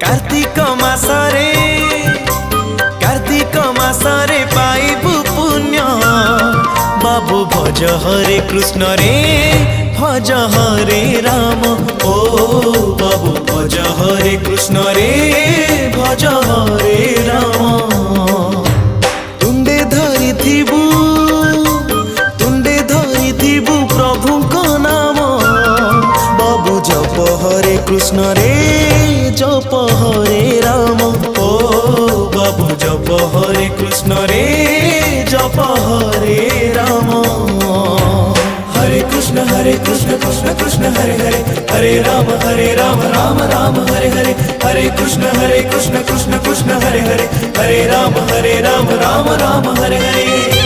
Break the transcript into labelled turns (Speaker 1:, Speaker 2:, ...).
Speaker 1: कार्तिक मासरे पाइबु पुण्य बाबू भज हरे कृष्ण रे भज हरे राम। ओ बाबू भज हरे कृष्ण रे भज हरे राम। तुंडे धरिथिबु प्रभु को नाम बाबू जप हरे कृष्ण रे जप हरे राम। ओ बाबू जप हरे कृष्ण रे जप हरे राम। हरे कृष्ण कृष्ण कृष्ण हरे हरे हरे राम राम राम हरे हरे। हरे कृष्ण कृष्ण कृष्ण हरे हरे हरे राम राम राम हरे हरे।